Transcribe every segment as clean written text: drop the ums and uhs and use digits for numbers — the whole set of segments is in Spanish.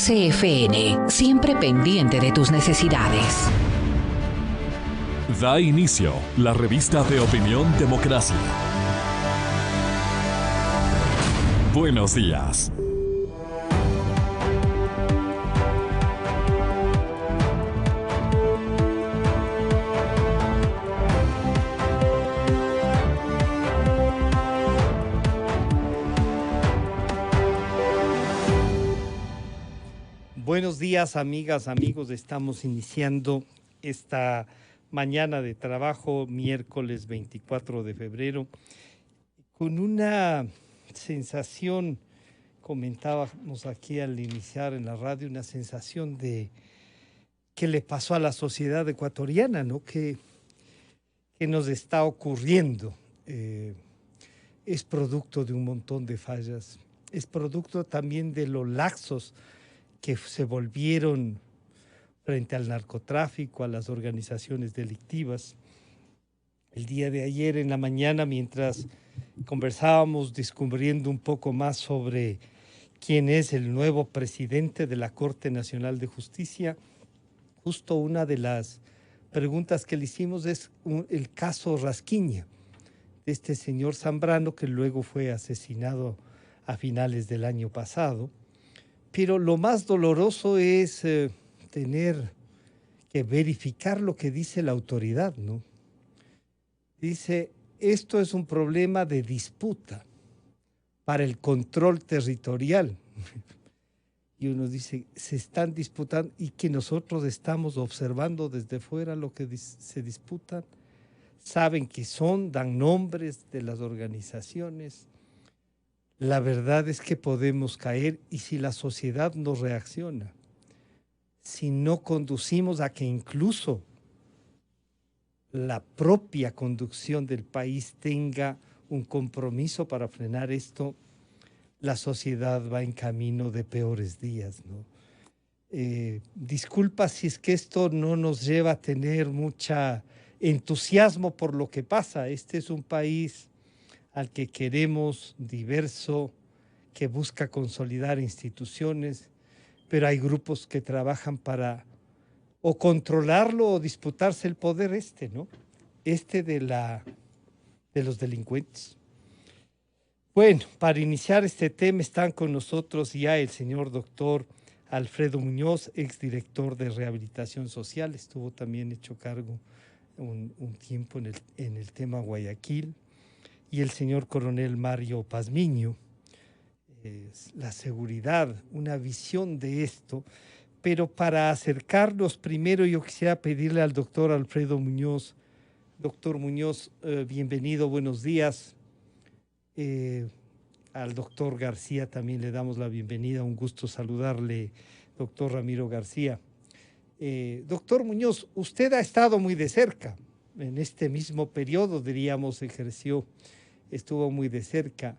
CFN, siempre pendiente de tus necesidades. Da inicio la revista de opinión Democracia. Buenos días. Buenos días, amigas, amigos. Estamos iniciando esta mañana de trabajo, miércoles 24 de febrero, con una sensación, comentábamos aquí al iniciar en la radio, una sensación de qué le pasó a la sociedad ecuatoriana, ¿no? ¿Qué nos está ocurriendo? Es producto de un montón de fallas, es producto también de los laxos que se volvieron frente al narcotráfico, a las organizaciones delictivas. El día de ayer en la mañana, mientras conversábamos descubriendo un poco más sobre quién es el nuevo presidente de la Corte Nacional de Justicia, justo una de las preguntas que le hicimos es el caso Rasquiña, de este señor Zambrano que luego fue asesinado a finales del año pasado. Pero lo más doloroso es tener que verificar lo que dice la autoridad, ¿no? Dice, esto es un problema de disputa para el control territorial. Y uno dice, se están disputando y que nosotros estamos observando desde fuera lo que se disputan. Saben que son, dan nombres de las organizaciones. La verdad es que podemos caer y si la sociedad no reacciona, si no conducimos a que incluso la propia conducción del país tenga un compromiso para frenar esto, la sociedad va en camino de peores días, ¿no? Disculpa si es que esto no nos lleva a tener mucha entusiasmo por lo que pasa. Este es un país al que queremos, diverso, que busca consolidar instituciones, pero hay grupos que trabajan para o controlarlo o disputarse el poder ¿no? De los delincuentes. Bueno, para iniciar este tema están con nosotros ya el señor doctor Alfredo Muñoz, exdirector de Rehabilitación Social, estuvo también hecho cargo un tiempo en el tema Guayaquil, y el señor coronel Mario Pazmiño, la seguridad, una visión de esto. Pero para acercarnos primero yo quisiera pedirle al doctor Alfredo Muñoz. Doctor Muñoz, bienvenido, buenos días. Al doctor García también le damos la bienvenida, un gusto saludarle, doctor Ramiro García. Doctor Muñoz, usted ha estado muy de cerca, en este mismo periodo, diríamos, estuvo muy de cerca.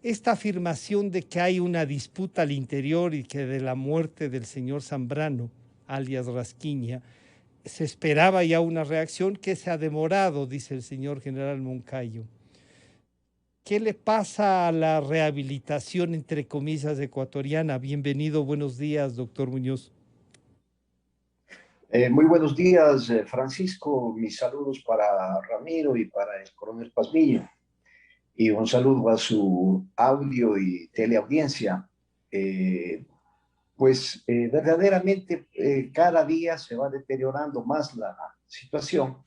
Esta afirmación de que hay una disputa al interior y que de la muerte del señor Zambrano, alias Rasquiña, se esperaba ya una reacción que se ha demorado, dice el señor general Moncayo. ¿Qué le pasa a la rehabilitación, entre comillas, ecuatoriana? Bienvenido, buenos días, doctor Muñoz. Muy buenos días, Francisco. Mis saludos para Ramiro y para el coronel Pazmiño. Y un saludo a su audio y teleaudiencia. Verdaderamente cada día se va deteriorando más la situación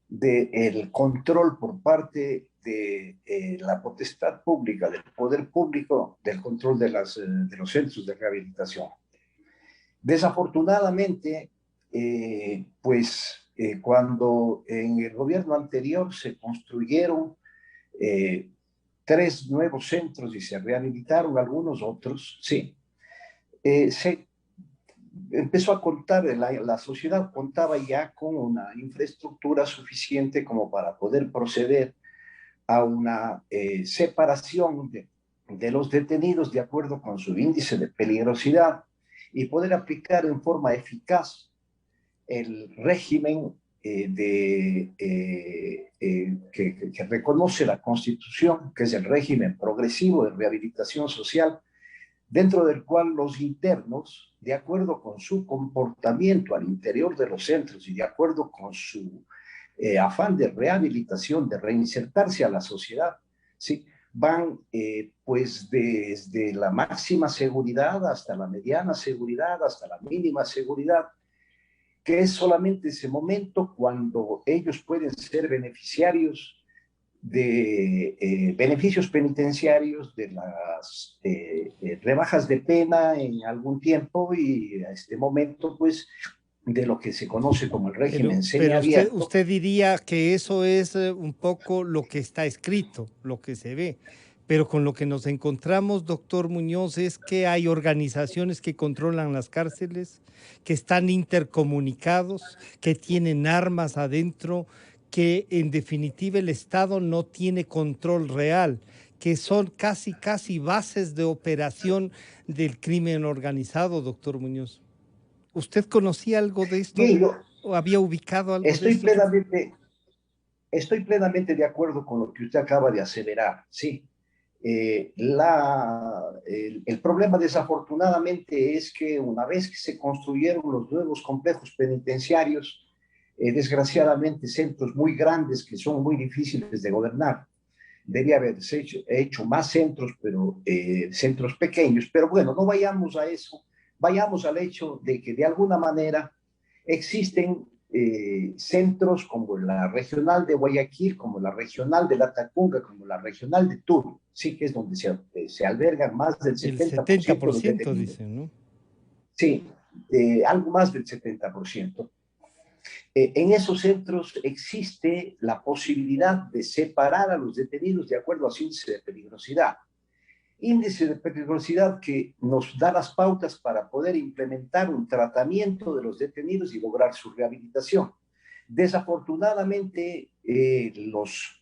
del control por parte de la potestad pública, del poder público, del control de los centros de rehabilitación. Desafortunadamente, cuando en el gobierno anterior se construyeron 3 nuevos centros y se rehabilitaron algunos otros, sí, se empezó a contar, la sociedad contaba ya con una infraestructura suficiente como para poder proceder a una separación de los detenidos de acuerdo con su índice de peligrosidad y poder aplicar en forma eficaz el régimen que reconoce la Constitución, que es el régimen progresivo de rehabilitación social, dentro del cual los internos, de acuerdo con su comportamiento al interior de los centros y de acuerdo con su afán de rehabilitación, de reinsertarse a la sociedad, ¿sí? Van pues desde la máxima seguridad hasta la mediana seguridad, hasta la mínima seguridad, que es solamente ese momento cuando ellos pueden ser beneficiarios de beneficios penitenciarios, de las rebajas de pena en algún tiempo y a este momento pues de lo que se conoce como el régimen pero semiabierto. usted diría que eso es un poco lo que está escrito, lo que se ve, pero con lo que nos encontramos, doctor Muñoz, es que hay organizaciones que controlan las cárceles, que están intercomunicados, que tienen armas adentro, que en definitiva el Estado no tiene control real, que son casi bases de operación del crimen organizado, doctor Muñoz. ¿Usted conocía algo de esto? Bien, yo ¿O había ubicado algo de estoy esto? plenamente de acuerdo con lo que usted acaba de aseverar, sí. El problema desafortunadamente es que una vez que se construyeron los nuevos complejos penitenciarios, desgraciadamente centros muy grandes que son muy difíciles de gobernar, debía haberse hecho más centros, pero centros pequeños, pero bueno, no vayamos a eso, vayamos al hecho de que de alguna manera existen centros como la regional de Guayaquil, como la regional de La Tacunga, como la regional de Turu, sí, que es donde se albergan más del 70% de detenidos. Dicen, ¿no? Sí, algo más del 70%. En esos centros existe la posibilidad de separar a los detenidos de acuerdo a su índice de peligrosidad. Índice de peligrosidad que nos da las pautas para poder implementar un tratamiento de los detenidos y lograr su rehabilitación. Desafortunadamente, los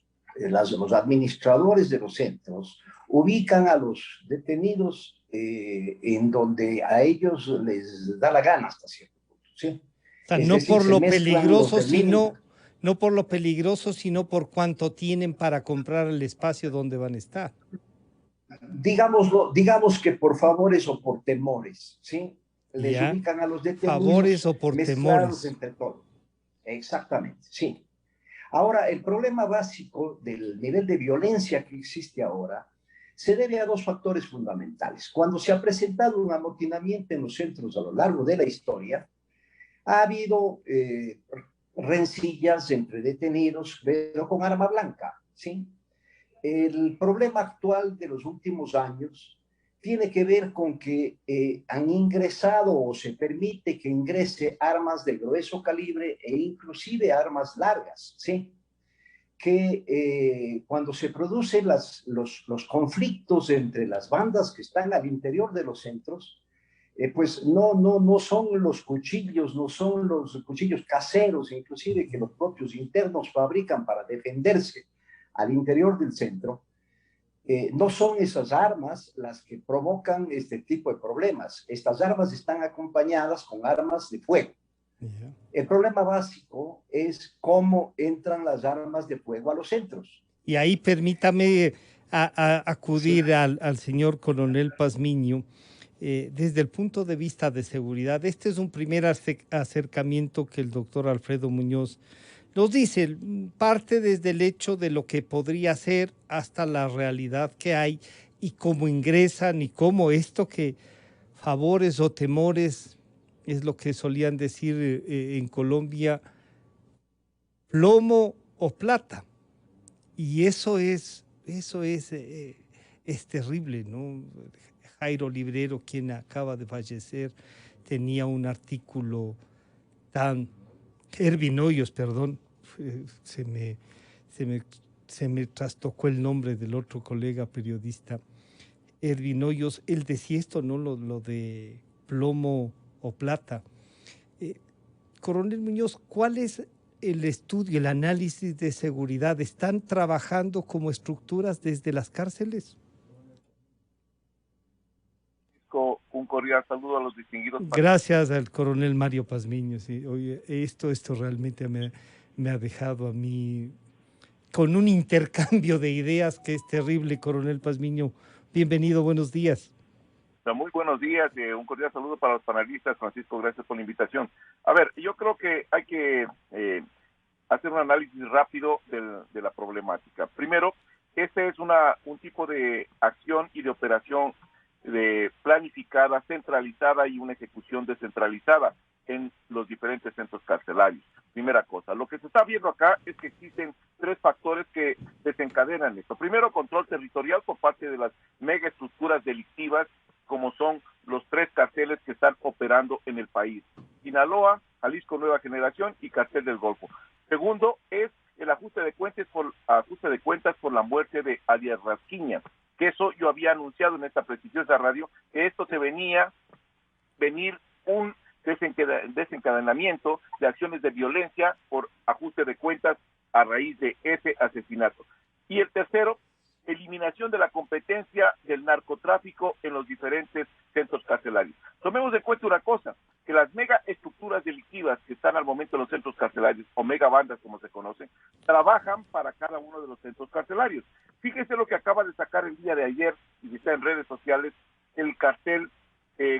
administradores de los centros ubican a los detenidos en donde a ellos les da la gana hasta cierto punto, ¿sí? O sea, no por lo peligroso, no por lo peligroso, sino por cuánto tienen para comprar el espacio donde van a estar. Digamos que por favores o por temores, ¿sí? Les ubican a los detenidos favores o por temores. Entre todos. Exactamente, sí. Ahora, el problema básico del nivel de violencia que existe ahora se debe a dos factores fundamentales. Cuando se ha presentado un amotinamiento en los centros a lo largo de la historia, ha habido rencillas entre detenidos, pero con arma blanca, ¿sí? El problema actual de los últimos años tiene que ver con que han ingresado o se permite que ingrese armas de grueso calibre e inclusive armas largas, ¿sí? Que cuando se producen los conflictos entre las bandas que están al interior de los centros, pues no son los cuchillos, no son los cuchillos caseros, inclusive que los propios internos fabrican para defenderse al interior del centro, no son esas armas las que provocan este tipo de problemas. Estas armas están acompañadas con armas de fuego. Yeah. El problema básico es cómo entran las armas de fuego a los centros. Y ahí permítame acudir sí. al señor coronel Pazmiño. Desde el punto de vista de seguridad, este es un primer acercamiento que el doctor Alfredo Muñoz nos dice, parte desde el hecho de lo que podría ser hasta la realidad que hay y cómo ingresan y cómo esto que favores o temores es lo que solían decir en Colombia, plomo o plata. Y eso es terrible, ¿no? Jairo Librero, quien acaba de fallecer, tenía un artículo tan... Ervin Hoyos, perdón, se me trastocó el nombre del otro colega periodista, Ervin Hoyos, él decía esto, ¿no? Lo de plomo o plata. Coronel Muñoz, ¿cuál es el estudio, el análisis de seguridad? ¿Están trabajando como estructuras desde las cárceles? Un cordial saludo a los distinguidos. Gracias al coronel Mario Pazmiño. Sí. Oye, esto realmente me ha dejado a mí con un intercambio de ideas que es terrible, coronel Pazmiño. Bienvenido, buenos días. Muy buenos días, un cordial saludo para los panelistas. Francisco, gracias por la invitación. A ver, yo creo que hay que hacer un análisis rápido de la problemática. Primero, este es un tipo de acción y de operación planificada, centralizada y una ejecución descentralizada en los diferentes centros carcelarios. Primera cosa, lo que se está viendo acá es que existen tres factores que desencadenan esto. Primero, control territorial por parte de las megaestructuras delictivas, como son los tres carteles que están operando en el país: Sinaloa, Jalisco Nueva Generación y Cartel del Golfo. Segundo, es el ajuste de cuentas por la muerte de Alias Rasquiña, que eso yo había anunciado en esta prestigiosa radio, que esto se venir un desencadenamiento de acciones de violencia por ajuste de cuentas a raíz de ese asesinato. Y el tercero, eliminación de la competencia del narcotráfico en los diferentes centros carcelarios. Tomemos en cuenta una cosa, que las mega estructuras delictivas que están al momento en los centros carcelarios, o mega bandas como se conocen, trabajan para cada uno de los centros carcelarios. Fíjese lo que acaba de sacar el día de ayer, y que está en redes sociales, el cartel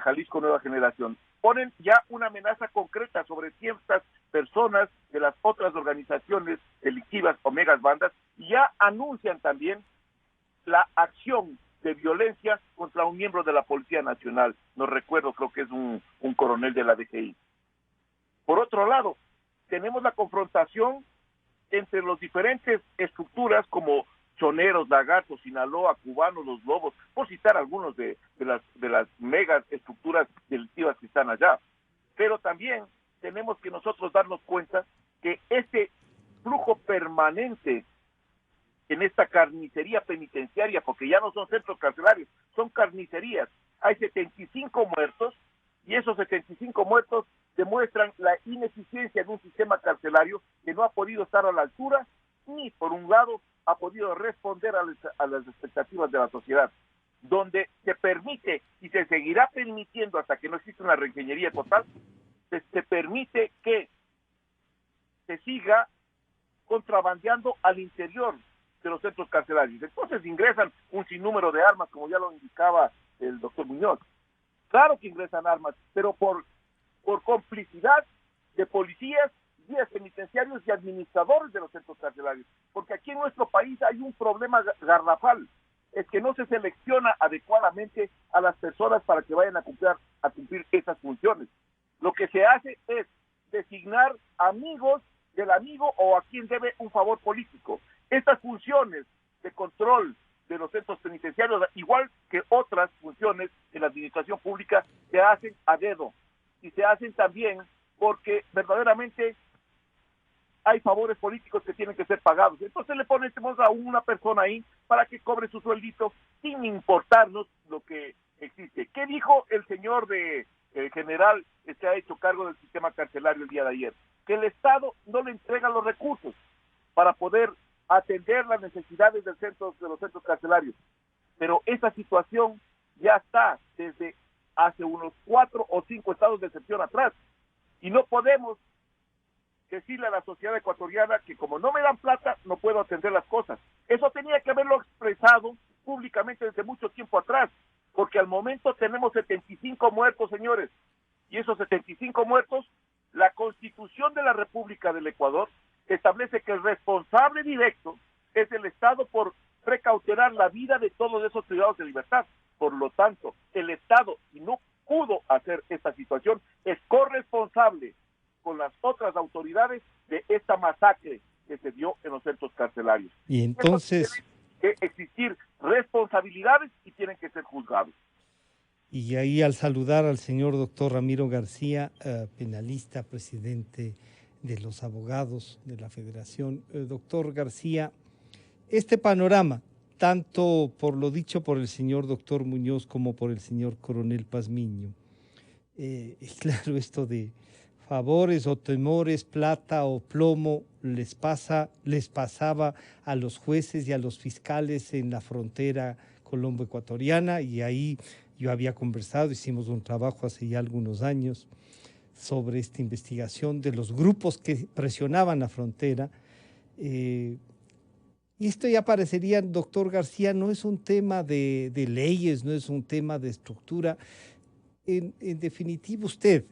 Jalisco Nueva Generación. Ponen ya una amenaza concreta sobre ciertas personas de las otras organizaciones delictivas o megas bandas, y ya anuncian también la acción de violencia contra un miembro de la Policía Nacional. No recuerdo, creo que es un coronel de la DGI. Por otro lado, tenemos la confrontación entre las diferentes estructuras como Choneros, Lagartos, Sinaloa, Cubanos, Los Lobos, por citar algunos de las megas estructuras delictivas que están allá. Pero también tenemos que nosotros darnos cuenta que este flujo permanente en esta carnicería penitenciaria, porque ya no son centros carcelarios, son carnicerías. Hay 75 muertos, y esos 75 muertos demuestran la ineficiencia de un sistema carcelario que no ha podido estar a la altura, ni por un lado ha podido responder a las expectativas de la sociedad, donde se permite y se seguirá permitiendo hasta que no exista una reingeniería total, se permite que se siga contrabandeando al interior de los centros carcelarios. Entonces ingresan un sinnúmero de armas, como ya lo indicaba el doctor Muñoz. Claro que ingresan armas, pero por complicidad de policías, guías penitenciarios y administradores de los centros carcelarios. Porque aquí en nuestro país hay un problema garrafal, es que no se selecciona adecuadamente a las personas para que vayan a cumplir esas funciones. Lo que se hace es designar amigos del amigo o a quien debe un favor político. Estas funciones de control de los centros penitenciarios, igual que otras funciones en la administración pública, se hacen a dedo, y se hacen también porque verdaderamente hay favores políticos que tienen que ser pagados. Entonces le ponemos a una persona ahí para que cobre su sueldito sin importarnos lo que existe. ¿Qué dijo el señor general que se ha hecho cargo del sistema carcelario el día de ayer? Que el Estado no le entrega los recursos para poder atender las necesidades de los centros carcelarios. Pero esa situación ya está desde hace unos 4 o 5 estados de excepción atrás. Y no podemos decirle a la sociedad ecuatoriana que como no me dan plata, no puedo atender las cosas. Eso tenía que haberlo expresado públicamente desde mucho tiempo atrás, porque al momento tenemos 75 muertos, señores. Y esos 75 muertos, la Constitución de la República del Ecuador establece que el responsable directo es el Estado por precautelar la vida de todos esos privados de libertad. Por lo tanto, el Estado, si no pudo hacer esta situación, es corresponsable con las otras autoridades de esta masacre que se dio en los centros carcelarios. Y entonces tienen que existir responsabilidades y tienen que ser juzgados. Y ahí, al saludar al señor doctor Ramiro García, penalista, presidente de los abogados de la Federación. Doctor García, este panorama, tanto por lo dicho por el señor doctor Muñoz como por el señor coronel Pazmiño, claro, esto de favores o temores, plata o plomo, les pasaba a los jueces y a los fiscales en la frontera colombo-ecuatoriana, y ahí yo había conversado, hicimos un trabajo hace ya algunos años sobre esta investigación de los grupos que presionaban la frontera, y Y esto ya parecería, doctor García, no es un tema de leyes, no es un tema de estructura. En definitiva, usted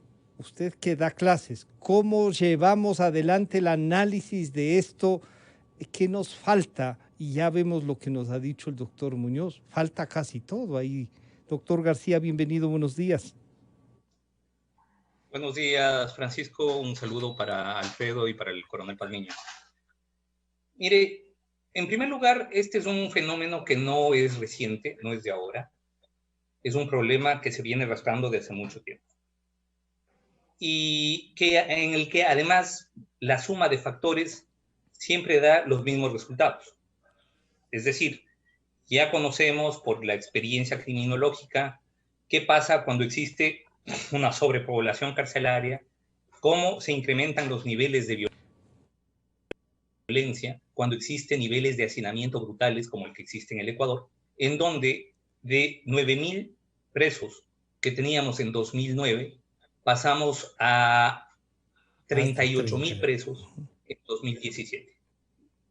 que da clases, ¿cómo llevamos adelante el análisis de esto? ¿Qué nos falta? Y ya vemos lo que nos ha dicho el doctor Muñoz. Falta casi todo ahí. Doctor García, bienvenido, buenos días. Buenos días, Francisco. Un saludo para Alfredo y para el coronel Palmiño. Mire, en primer lugar, este es un fenómeno que no es reciente, no es de ahora. Es un problema que se viene arrastrando desde hace mucho tiempo. Y en el que además la suma de factores siempre da los mismos resultados. Es decir, ya conocemos por la experiencia criminológica qué pasa cuando existe una sobrepoblación carcelaria, cómo se incrementan los niveles de violencia cuando existen niveles de hacinamiento brutales como el que existe en el Ecuador, en donde de 9.000 presos que teníamos en 2009, pasamos a 38.000 presos en 2017.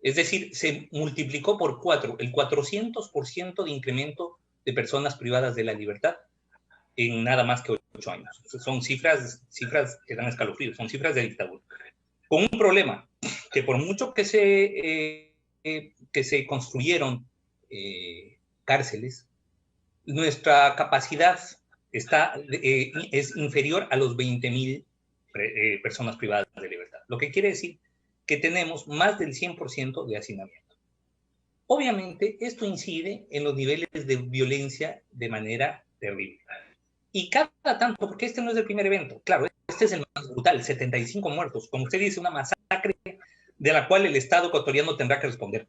Es decir, se multiplicó por 4, el 400% de incremento de personas privadas de la libertad en nada más que 8 años. Son cifras que dan escalofríos, son cifras de dictadura. Con un problema que por mucho que se construyeron cárceles, nuestra capacidad es inferior a los 20.000 personas privadas de libertad. Lo que quiere decir que tenemos más del 100% de hacinamiento. Obviamente, esto incide en los niveles de violencia de manera terrible. Y cada tanto, porque este no es el primer evento, claro, este es el más brutal, 75 muertos, como usted dice, una masacre de la cual el Estado ecuatoriano tendrá que responder.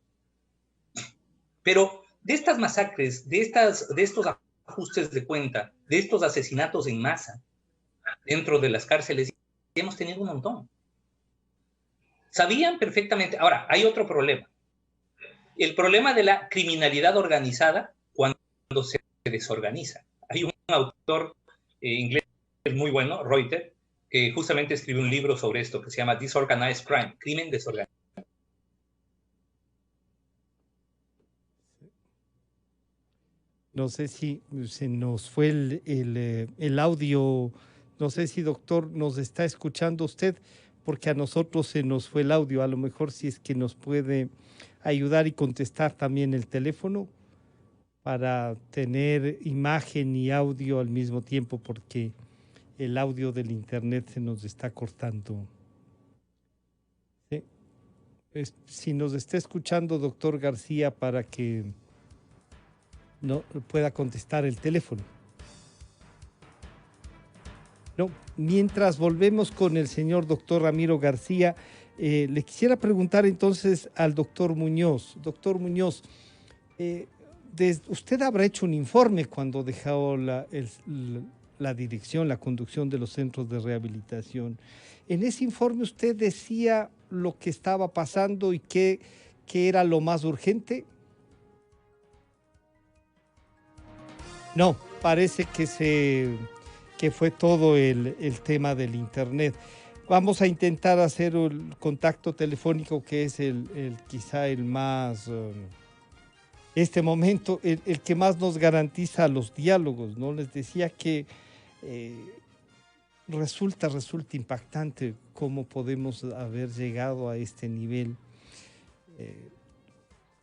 Pero de estas masacres, de estos ajustes de cuenta, de estos asesinatos en masa dentro de las cárceles, hemos tenido un montón. Sabían perfectamente. Ahora, hay otro problema. El problema de la criminalidad organizada cuando se desorganiza. Hay un autor inglés muy bueno, Reuter, que justamente escribió un libro sobre esto que se llama Disorganized Crime, crimen desorganizado. No sé si se nos fue el audio, no sé si doctor nos está escuchando usted, porque a nosotros se nos fue el audio. A lo mejor si es que nos puede ayudar y contestar también el teléfono para tener imagen y audio al mismo tiempo, porque el audio del internet se nos está cortando. ¿Sí? Si nos está escuchando, doctor García, para que no pueda contestar el teléfono. No, mientras volvemos con el señor doctor Ramiro García, le quisiera preguntar entonces al doctor Muñoz. Doctor Muñoz, usted habrá hecho un informe cuando dejó la dirección, la conducción de los centros de rehabilitación. En ese informe usted decía lo que estaba pasando y qué era lo más urgente. No, parece que fue todo el tema del internet. Vamos a intentar hacer el contacto telefónico, que es quizá el más, este momento, el que más nos garantiza los diálogos, ¿no? Les decía que resulta impactante cómo podemos haber llegado a este nivel.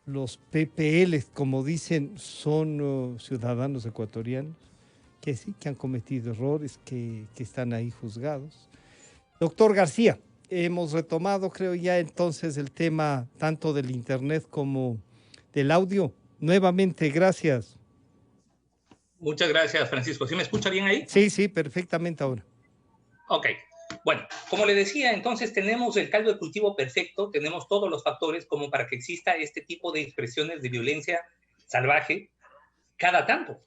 Los PPL, como dicen, son ciudadanos ecuatorianos que sí, que han cometido errores, que están ahí juzgados. Doctor García, hemos retomado, creo ya entonces, el tema tanto del internet como del audio. Nuevamente, gracias. Muchas gracias, Francisco. ¿Sí me escucha bien ahí? Sí, perfectamente ahora. Ok. Bueno, como le decía, entonces tenemos el caldo de cultivo perfecto, tenemos todos los factores como para que exista este tipo de expresiones de violencia salvaje cada tanto.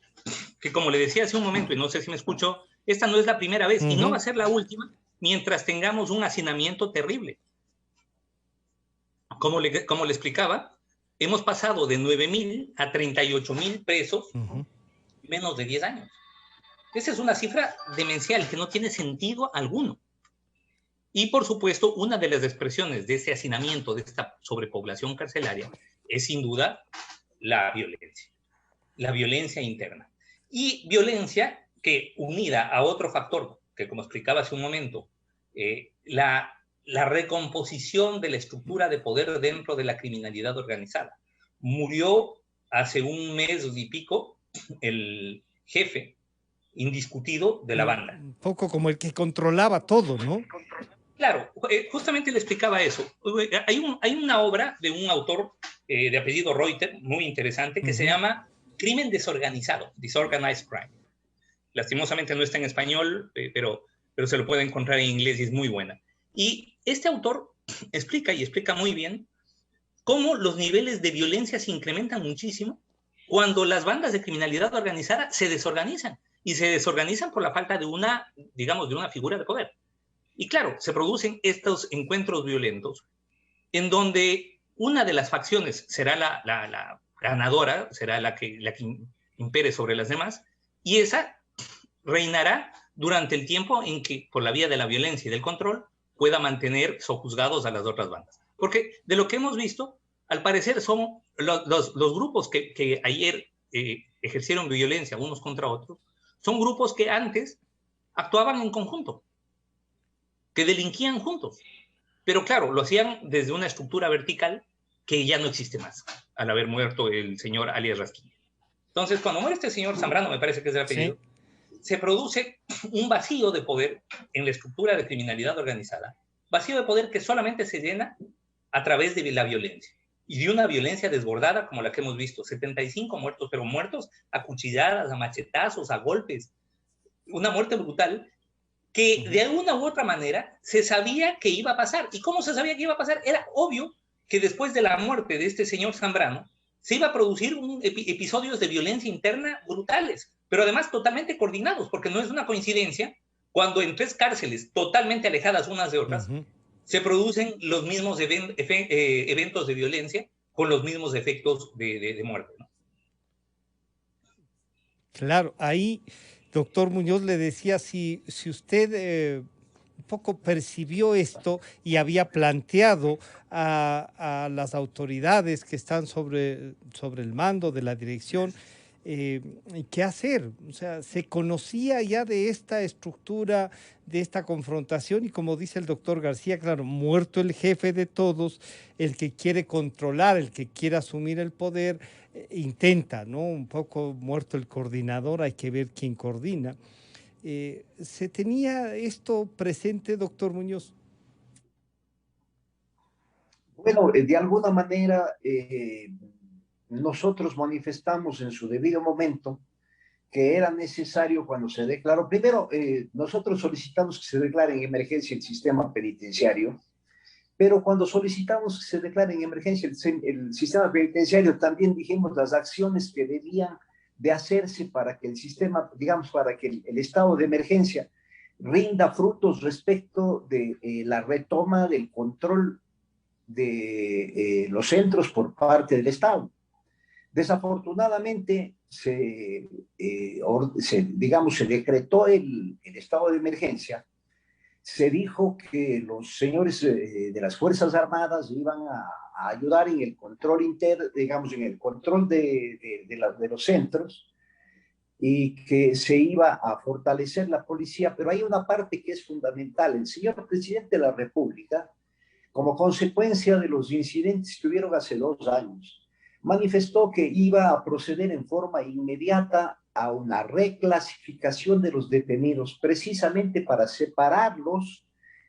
Que como le decía hace un momento, y no sé si me escuchó, esta no es la primera vez y no va a ser la última mientras tengamos un hacinamiento terrible. Como le explicaba, hemos pasado de 9.000 a 38.000 presos en menos de 10 años. Esa es una cifra demencial que no tiene sentido alguno. Y, por supuesto, una de las expresiones de ese hacinamiento, de esta sobrepoblación carcelaria, es sin duda la violencia interna. Y violencia que, unida a otro factor, que como explicaba hace un momento, la recomposición de la estructura de poder dentro de la criminalidad organizada. Murió hace un mes y pico el jefe indiscutido de la banda. Un poco como el que controlaba todo, ¿no? Claro, justamente le explicaba eso. Hay una obra de un autor de apellido Reuter, muy interesante, que se llama Crimen Desorganizado, Disorganized Crime. Lastimosamente no está en español, pero se lo puede encontrar en inglés y es muy buena. Y este autor explica muy bien cómo los niveles de violencia se incrementan muchísimo cuando las bandas de criminalidad organizada se desorganizan. Y se desorganizan por la falta de una figura de poder. Y claro, se producen estos encuentros violentos en donde una de las facciones será la ganadora, será la que impere sobre las demás, y esa reinará durante el tiempo en que, por la vía de la violencia y del control, pueda mantener sojuzgados a las otras bandas. Porque de lo que hemos visto, al parecer son los grupos que ayer ejercieron violencia unos contra otros, son grupos que antes actuaban en conjunto, que delinquían juntos. Pero claro, lo hacían desde una estructura vertical que ya no existe más, al haber muerto el señor alias Rasquilla. Entonces, cuando muere este señor Zambrano, me parece que es el apellido, se produce un vacío de poder en la estructura de criminalidad organizada, vacío de poder que solamente se llena a través de la violencia, y de una violencia desbordada como la que hemos visto, 75 muertos, pero muertos a cuchilladas, a machetazos, a golpes, una muerte brutal que de alguna u otra manera se sabía que iba a pasar. ¿Y cómo se sabía que iba a pasar? Era obvio que después de la muerte de este señor Zambrano se iba a producir episodios de violencia interna brutales, pero además totalmente coordinados, porque no es una coincidencia cuando en 3 cárceles totalmente alejadas unas de otras se producen los mismos eventos de violencia con los mismos efectos de muerte, ¿no? Claro, ahí, doctor Muñoz, le decía si usted un poco percibió esto y había planteado a las autoridades que están sobre el mando de la dirección, ¿qué hacer? O sea, se conocía ya de esta estructura, de esta confrontación, y como dice el doctor García, claro, muerto el jefe de todos, el que quiere controlar, el que quiere asumir el poder, intenta, ¿no? Un poco muerto el coordinador, hay que ver quién coordina. ¿Se tenía esto presente, doctor Muñoz? Bueno, de alguna manera nosotros manifestamos en su debido momento que era necesario cuando se declaró, primero nosotros solicitamos que se declare en emergencia el sistema penitenciario, pero cuando solicitamos que se declare en emergencia el sistema penitenciario, también dijimos las acciones que debían de hacerse para que el sistema, digamos, para que el estado de emergencia rinda frutos respecto de la retoma del control de los centros por parte del Estado. Desafortunadamente, se decretó el estado de emergencia. Se dijo que los señores de las Fuerzas Armadas iban a ayudar en el control interno, digamos, en el control de los centros, y que se iba a fortalecer la policía, pero hay una parte que es fundamental. El señor presidente de la República, como consecuencia de los incidentes que hubieron hace 2 años, manifestó que iba a proceder en forma inmediata a una reclasificación de los detenidos, precisamente para separarlos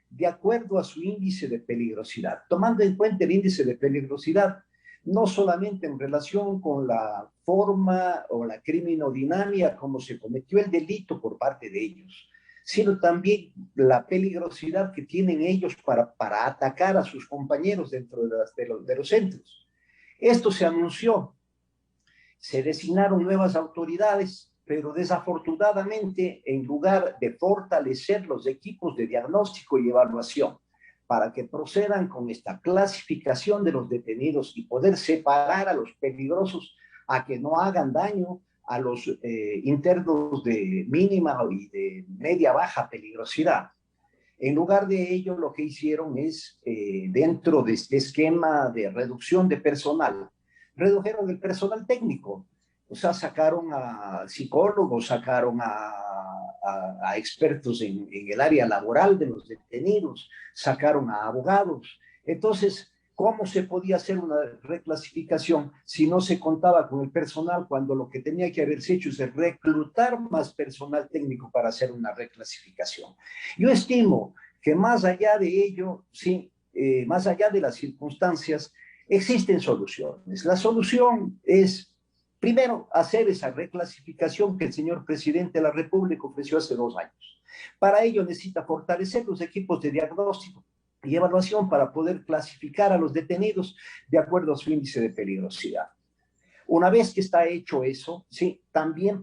de acuerdo a su índice de peligrosidad, tomando en cuenta el índice de peligrosidad no solamente en relación con la forma o la criminodinámica como se cometió el delito por parte de ellos, sino también la peligrosidad que tienen ellos para atacar a sus compañeros dentro de los centros. Esto se anunció, se designaron nuevas autoridades, pero desafortunadamente, en lugar de fortalecer los equipos de diagnóstico y evaluación para que procedan con esta clasificación de los detenidos y poder separar a los peligrosos a que no hagan daño a los internos de mínima y de media-baja peligrosidad. En lugar de ello, lo que hicieron es, dentro de este esquema de reducción de personal, redujeron el personal técnico. O sea, sacaron a psicólogos, sacaron a expertos en el área laboral de los detenidos, sacaron a abogados. Entonces, ¿cómo se podía hacer una reclasificación si no se contaba con el personal, cuando lo que tenía que haberse hecho es reclutar más personal técnico para hacer una reclasificación? Yo estimo que más allá de ello, sí, más allá de las circunstancias, existen soluciones. La solución es, primero, hacer esa reclasificación que el señor presidente de la República ofreció hace 2 años. Para ello necesita fortalecer los equipos de diagnóstico y evaluación para poder clasificar a los detenidos de acuerdo a su índice de peligrosidad. Una vez que está hecho eso, sí, también,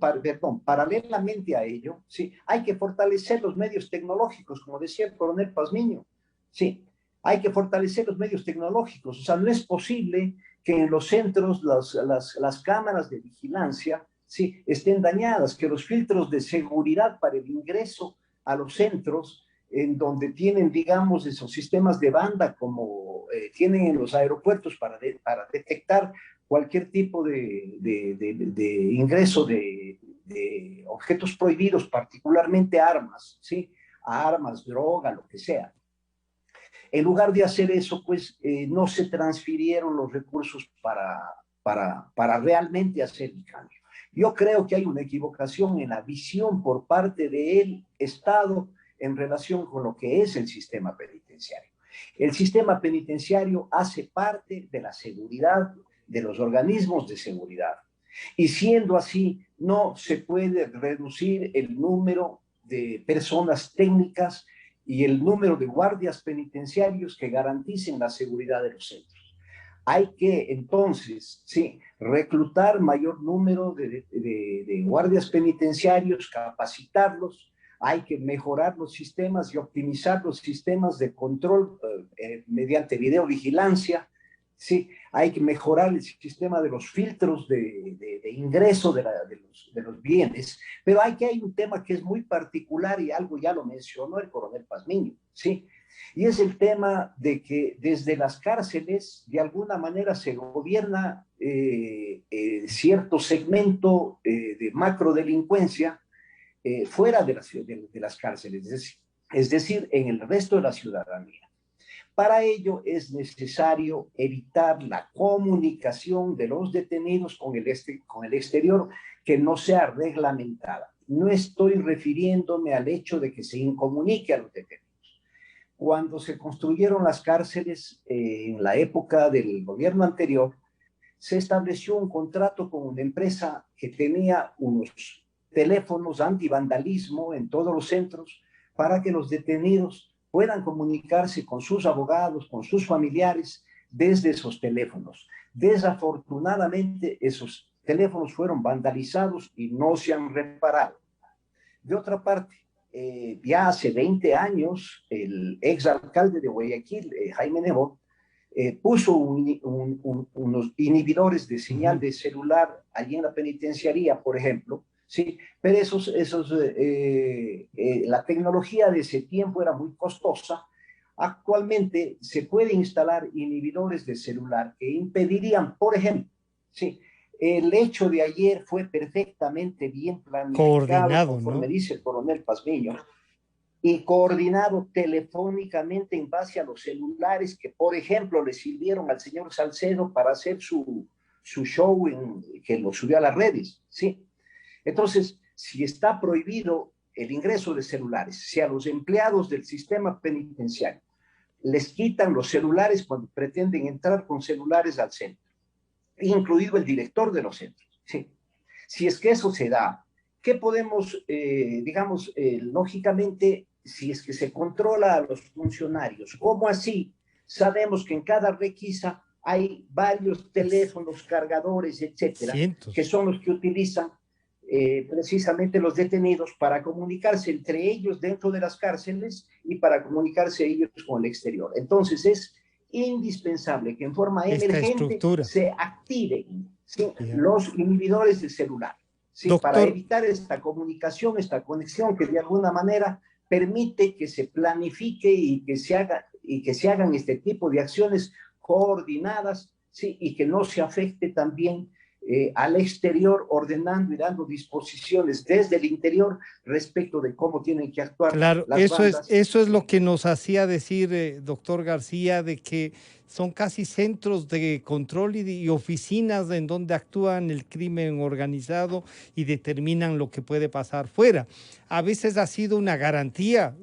paralelamente a ello, sí, hay que fortalecer los medios tecnológicos, como decía el coronel Pazmiño, sí, hay que fortalecer los medios tecnológicos. O sea, no es posible que en los centros las cámaras de vigilancia, sí, estén dañadas, que los filtros de seguridad para el ingreso a los centros, en donde tienen, digamos, esos sistemas de banda como tienen en los aeropuertos para detectar cualquier tipo de ingreso de objetos prohibidos, particularmente armas, ¿sí? Armas, droga, lo que sea. En lugar de hacer eso, pues no se transfirieron los recursos para realmente hacer el cambio. Yo creo que hay una equivocación en la visión por parte del Estado en relación con lo que es el sistema penitenciario. El sistema penitenciario hace parte de la seguridad, de los organismos de seguridad. Y siendo así, no se puede reducir el número de personas técnicas y el número de guardias penitenciarios que garanticen la seguridad de los centros. Hay que entonces, sí, reclutar mayor número de guardias penitenciarios, capacitarlos. Hay que mejorar los sistemas y optimizar los sistemas de control mediante videovigilancia. Sí, hay que mejorar el sistema de los filtros de ingreso de los bienes, pero hay un tema que es muy particular y algo ya lo mencionó el coronel Pazmiño, ¿sí? Y es el tema de que desde las cárceles de alguna manera se gobierna cierto segmento de macrodelincuencia fuera de las cárceles, es decir, en el resto de la ciudadanía. Para ello es necesario evitar la comunicación de los detenidos con el exterior que no sea reglamentada. No estoy refiriéndome al hecho de que se incomunique a los detenidos. Cuando se construyeron las cárceles en la época del gobierno anterior, se estableció un contrato con una empresa que tenía unos teléfonos antivandalismo en todos los centros para que los detenidos puedan comunicarse con sus abogados, con sus familiares desde esos teléfonos. Desafortunadamente, esos teléfonos fueron vandalizados y no se han reparado. De otra parte, ya hace 20 años, el exalcalde de Guayaquil, Jaime Nebot, puso unos inhibidores de señal de celular allí en la penitenciaría, por ejemplo, ¿sí? Pero la tecnología de ese tiempo era muy costosa. Actualmente se puede instalar inhibidores de celular que impedirían, por ejemplo, ¿sí? El hecho de ayer fue perfectamente bien planificado, coordinado, conforme ¿no? dice el coronel Pazmiño, y coordinado telefónicamente en base a los celulares que, por ejemplo, le sirvieron al señor Salcedo para hacer su show que lo subió a las redes, ¿sí? Entonces, si está prohibido el ingreso de celulares, si a los empleados del sistema penitenciario les quitan los celulares cuando pretenden entrar con celulares al centro, incluido el director de los centros, ¿sí? Si es que eso se da, ¿qué podemos, lógicamente, si es que se controla a los funcionarios? ¿Cómo así? Sabemos que en cada requisa hay varios teléfonos, cargadores, etcétera, Cientos. que son los que utilizan precisamente los detenidos para comunicarse entre ellos dentro de las cárceles y para comunicarse ellos con el exterior. Entonces es indispensable que en forma emergente se activen, ¿sí? Los inhibidores del celular, ¿sí? Para evitar esta comunicación, esta conexión que de alguna manera permite que se planifique y que se hagan este tipo de acciones coordinadas, ¿sí? Y que no se afecte también al exterior, ordenando y dando disposiciones desde el interior respecto de cómo tienen que actuar Claro, las bandas. eso es lo que nos hacía decir, doctor García, de que son casi centros de control y oficinas en donde actúan el crimen organizado y determinan lo que puede pasar fuera. A veces ha sido una garantía,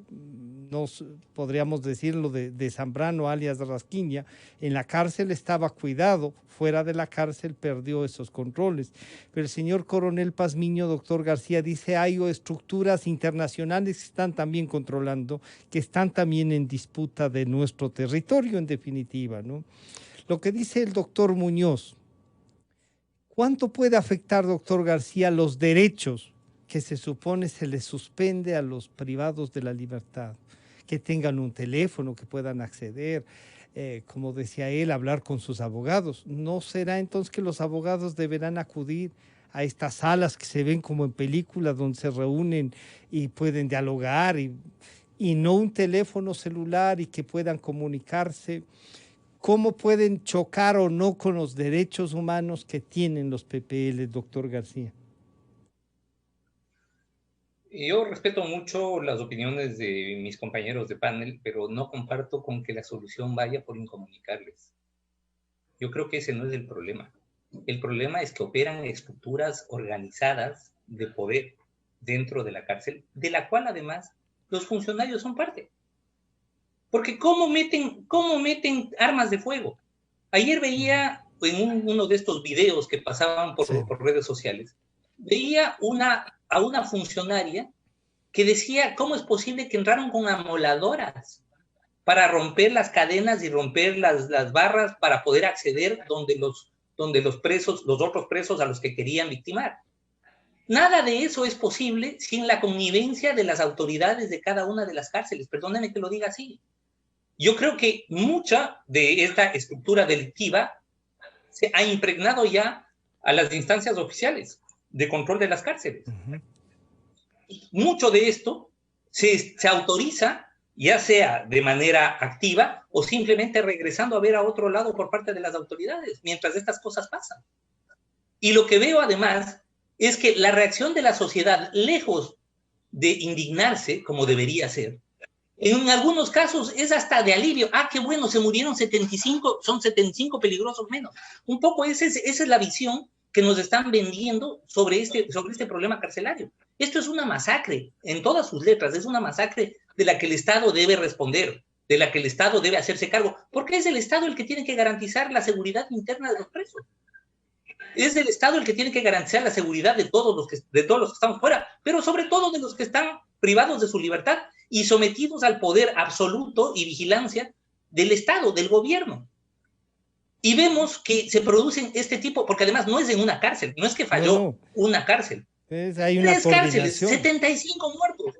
podríamos decirlo, de Zambrano, alias Rasquiña. En la cárcel estaba cuidado, fuera de la cárcel perdió esos controles. Pero el señor coronel Pazmiño, doctor García, dice hay estructuras internacionales que están también controlando, que están también en disputa de nuestro territorio, en definitiva, ¿no? Lo que dice el doctor Muñoz, ¿cuánto puede afectar, doctor García, los derechos que se supone se les suspende a los privados de la libertad? Que tengan un teléfono, que puedan acceder, como decía él, hablar con sus abogados. ¿No será entonces que los abogados deberán acudir a estas salas que se ven como en películas, donde se reúnen y pueden dialogar, y no un teléfono celular y que puedan comunicarse? ¿Cómo pueden chocar o no con los derechos humanos que tienen los PPL, doctor García? Yo respeto mucho las opiniones de mis compañeros de panel, pero no comparto con que la solución vaya por incomunicarles. Yo creo que ese no es el problema. El problema es que operan estructuras organizadas de poder dentro de la cárcel, de la cual además los funcionarios son parte. Porque ¿cómo meten armas de fuego? Ayer veía en uno de estos videos que pasaban por redes sociales, veía a una funcionaria que decía cómo es posible que entraron con amoladoras para romper las cadenas y romper las barras para poder acceder donde los otros presos a los que querían victimar. Nada de eso es posible sin la connivencia de las autoridades de cada una de las cárceles. Perdónenme que lo diga así. Yo creo que mucha de esta estructura delictiva se ha impregnado ya a las instancias oficiales de control de las cárceles. Mucho de esto se autoriza, ya sea de manera activa o simplemente regresando a ver a otro lado por parte de las autoridades, mientras estas cosas pasan. Y lo que veo además es que la reacción de la sociedad, lejos de indignarse como debería ser, en algunos casos es hasta de alivio. Ah, qué bueno, se murieron 75, son 75 peligrosos menos. Un poco esa es la visión que nos están vendiendo sobre este problema carcelario. Esto es una masacre, en todas sus letras, es una masacre de la que el Estado debe responder, de la que el Estado debe hacerse cargo, porque es el Estado el que tiene que garantizar la seguridad interna de los presos. Es el Estado el que tiene que garantizar la seguridad de todos los que estamos fuera, pero sobre todo de los que están privados de su libertad y sometidos al poder absoluto y vigilancia del Estado, del gobierno. Y vemos que se producen este tipo, porque además no es en una cárcel, no es que falló una cárcel. Hay una 3 cárceles, 75 muertos.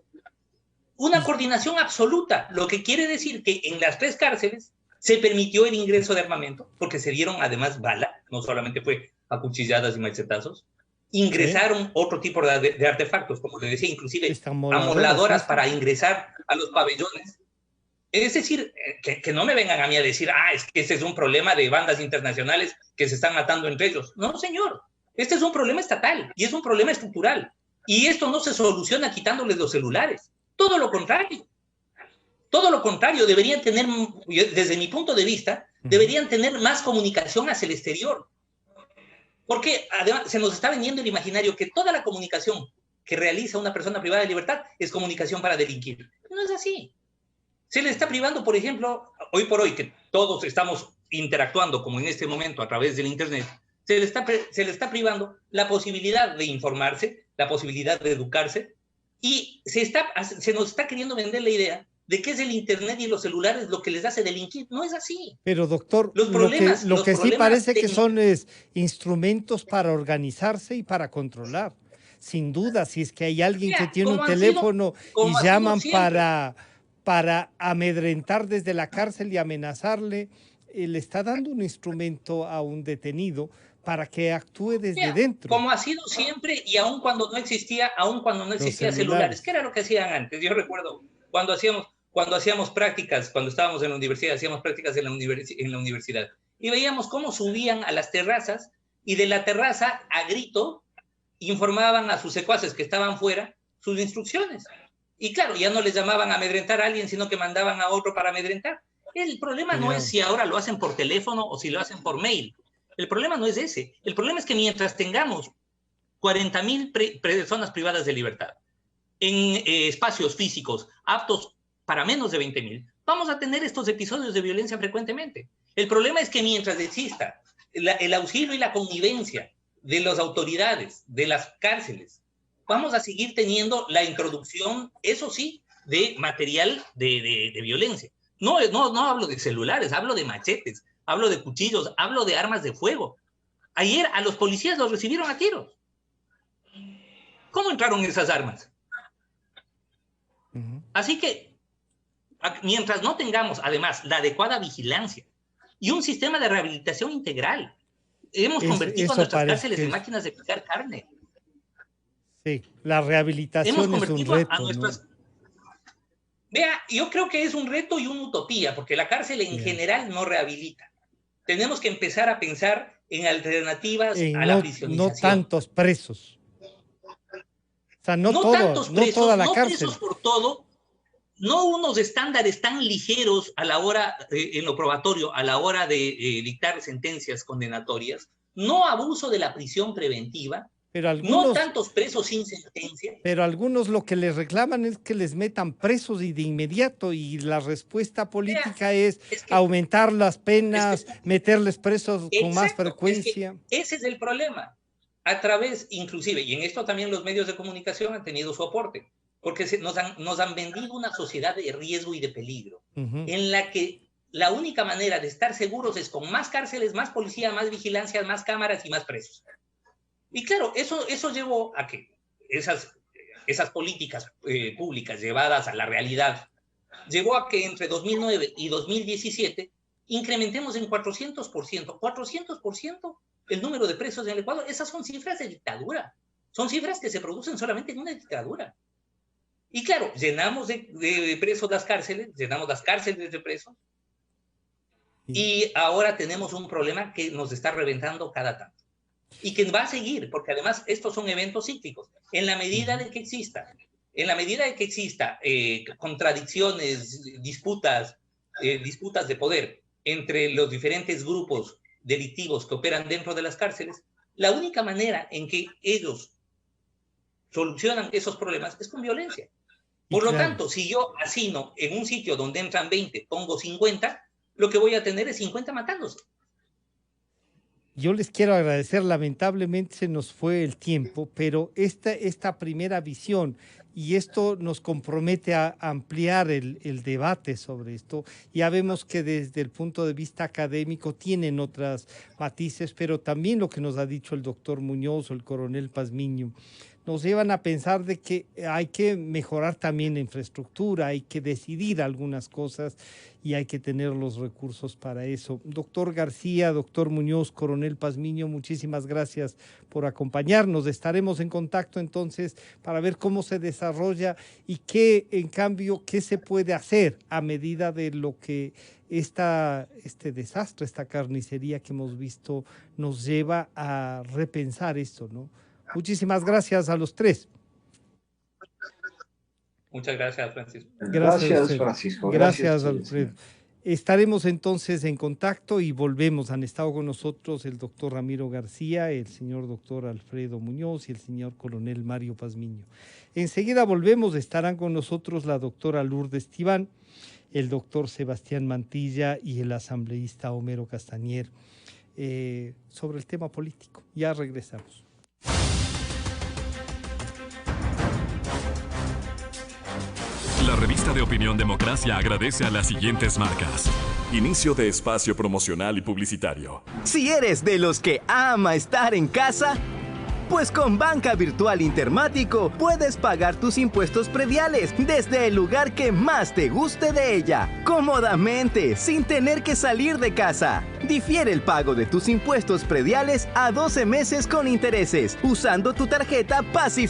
Una coordinación absoluta, lo que quiere decir que en las 3 cárceles se permitió el ingreso de armamento, porque se dieron además bala, no solamente fue a cuchilladas y machetazos, ingresaron otro tipo de artefactos, como le decía, inclusive amoladoras para ingresar a los pabellones. Es decir, que no me vengan a mí a decir, es que ese es un problema de bandas internacionales que se están matando entre ellos. No, señor, este es un problema estatal y es un problema estructural. Y esto no se soluciona quitándoles los celulares. Todo lo contrario. Todo lo contrario, deberían tener, desde mi punto de vista, deberían tener más comunicación hacia el exterior. Porque además se nos está vendiendo el imaginario que toda la comunicación que realiza una persona privada de libertad es comunicación para delinquir. No es así. Se le está privando, por ejemplo, hoy por hoy, que todos estamos interactuando como en este momento a través del Internet, se le está privando la posibilidad de informarse, la posibilidad de educarse, y se nos está queriendo vender la idea de que es el Internet y los celulares lo que les hace delinquir. No es así. Pero doctor, lo que sí parece que son instrumentos para organizarse y para controlar. Sin duda, si es que hay alguien que tiene un teléfono y llaman para amedrentar desde la cárcel y amenazarle, le está dando un instrumento a un detenido para que actúe desde dentro. Como ha sido siempre, y aun cuando no existía celulares. ¿Qué era lo que hacían antes? Yo recuerdo cuando hacíamos prácticas, cuando estábamos en la universidad, hacíamos prácticas en la universidad. y veíamos cómo subían a las terrazas y de la terraza a grito informaban a sus secuaces que estaban fuera sus instrucciones. Y claro, ya no les llamaban a amedrentar a alguien, sino que mandaban a otro para amedrentar. El problema no es si ahora lo hacen por teléfono o si lo hacen por mail. El problema no es ese. El problema es que mientras tengamos 40.000 personas privadas de libertad en espacios físicos aptos para menos de 20.000, vamos a tener estos episodios de violencia frecuentemente. El problema es que mientras exista el auxilio y la connivencia de las autoridades, de las cárceles, vamos a seguir teniendo la introducción, eso sí, de material de violencia. No hablo de celulares, hablo de machetes, hablo de cuchillos, hablo de armas de fuego. Ayer a los policías los recibieron a tiros. ¿Cómo entraron esas armas? Así que, mientras no tengamos, además, la adecuada vigilancia y un sistema de rehabilitación integral, hemos convertido a nuestras cárceles en máquinas de picar carne. Sí, la rehabilitación es un reto, ¿no? Vea, yo creo que es un reto y una utopía, porque la cárcel en general no rehabilita. Tenemos que empezar a pensar en alternativas a la prisionización. No tantos presos. O sea, no tantos presos, toda la no cárcel. Presos por todo, no unos estándares tan ligeros a la hora, en lo probatorio, a la hora de dictar sentencias condenatorias, no abuso de la prisión preventiva, pero algunos, no tantos presos sin sentencia. Pero algunos lo que les reclaman es que les metan presos y de inmediato, y la respuesta política es que aumentar las penas, meterles presos con más frecuencia. Ese es el problema. A través, inclusive, y en esto también los medios de comunicación han tenido su aporte, porque nos han vendido una sociedad de riesgo y de peligro, en la que la única manera de estar seguros es con más cárceles, más policía, más vigilancia, más cámaras y más presos. Y claro, eso llevó a que esas políticas públicas llevadas a la realidad, llevó a que entre 2009 y 2017 incrementemos en 400% el número de presos en el Ecuador. Esas son cifras de dictadura, son cifras que se producen solamente en una dictadura. Y claro, llenamos de presos las cárceles, llenamos las cárceles de presos, y ahora tenemos un problema que nos está reventando cada tanto. Y que va a seguir, porque además estos son eventos cíclicos. En la medida de que exista contradicciones, disputas de poder entre los diferentes grupos delictivos que operan dentro de las cárceles, la única manera en que ellos solucionan esos problemas es con violencia. Por lo tanto, si yo hacino en un sitio donde entran 20, pongo 50, lo que voy a tener es 50 matándose. Yo les quiero agradecer, lamentablemente se nos fue el tiempo, pero esta primera visión, y esto nos compromete a ampliar el debate sobre esto. Ya vemos que desde el punto de vista académico tienen otras matices, pero también lo que nos ha dicho el doctor Muñoz o el coronel Pazmiño nos llevan a pensar de que hay que mejorar también la infraestructura, hay que decidir algunas cosas y hay que tener los recursos para eso. Doctor García, doctor Muñoz, coronel Pazmiño, muchísimas gracias por acompañarnos. Estaremos en contacto entonces para ver cómo se desarrolla y qué, en cambio, qué se puede hacer a medida de lo que este desastre, esta carnicería que hemos visto nos lleva a repensar esto, ¿no? Muchísimas gracias a los tres. Muchas gracias, Francisco. Gracias, Francisco. Gracias, Alfredo. Estaremos entonces en contacto y volvemos. Han estado con nosotros el doctor Ramiro García, el señor doctor Alfredo Muñoz y el señor coronel Mario Pazmiño. Enseguida volvemos, estarán con nosotros la doctora Lourdes Tibán, el doctor Sebastián Mantilla y el asambleísta Homero Castañer sobre el tema político. Ya regresamos. La revista de opinión Democracia agradece a las siguientes marcas. Inicio de espacio promocional y publicitario. Si eres de los que ama estar en casa, pues con Banca Virtual Intermático puedes pagar tus impuestos prediales desde el lugar que más te guste de ella, cómodamente, sin tener que salir de casa. Difiere el pago de tus impuestos prediales a 12 meses con intereses, usando tu tarjeta Pacify.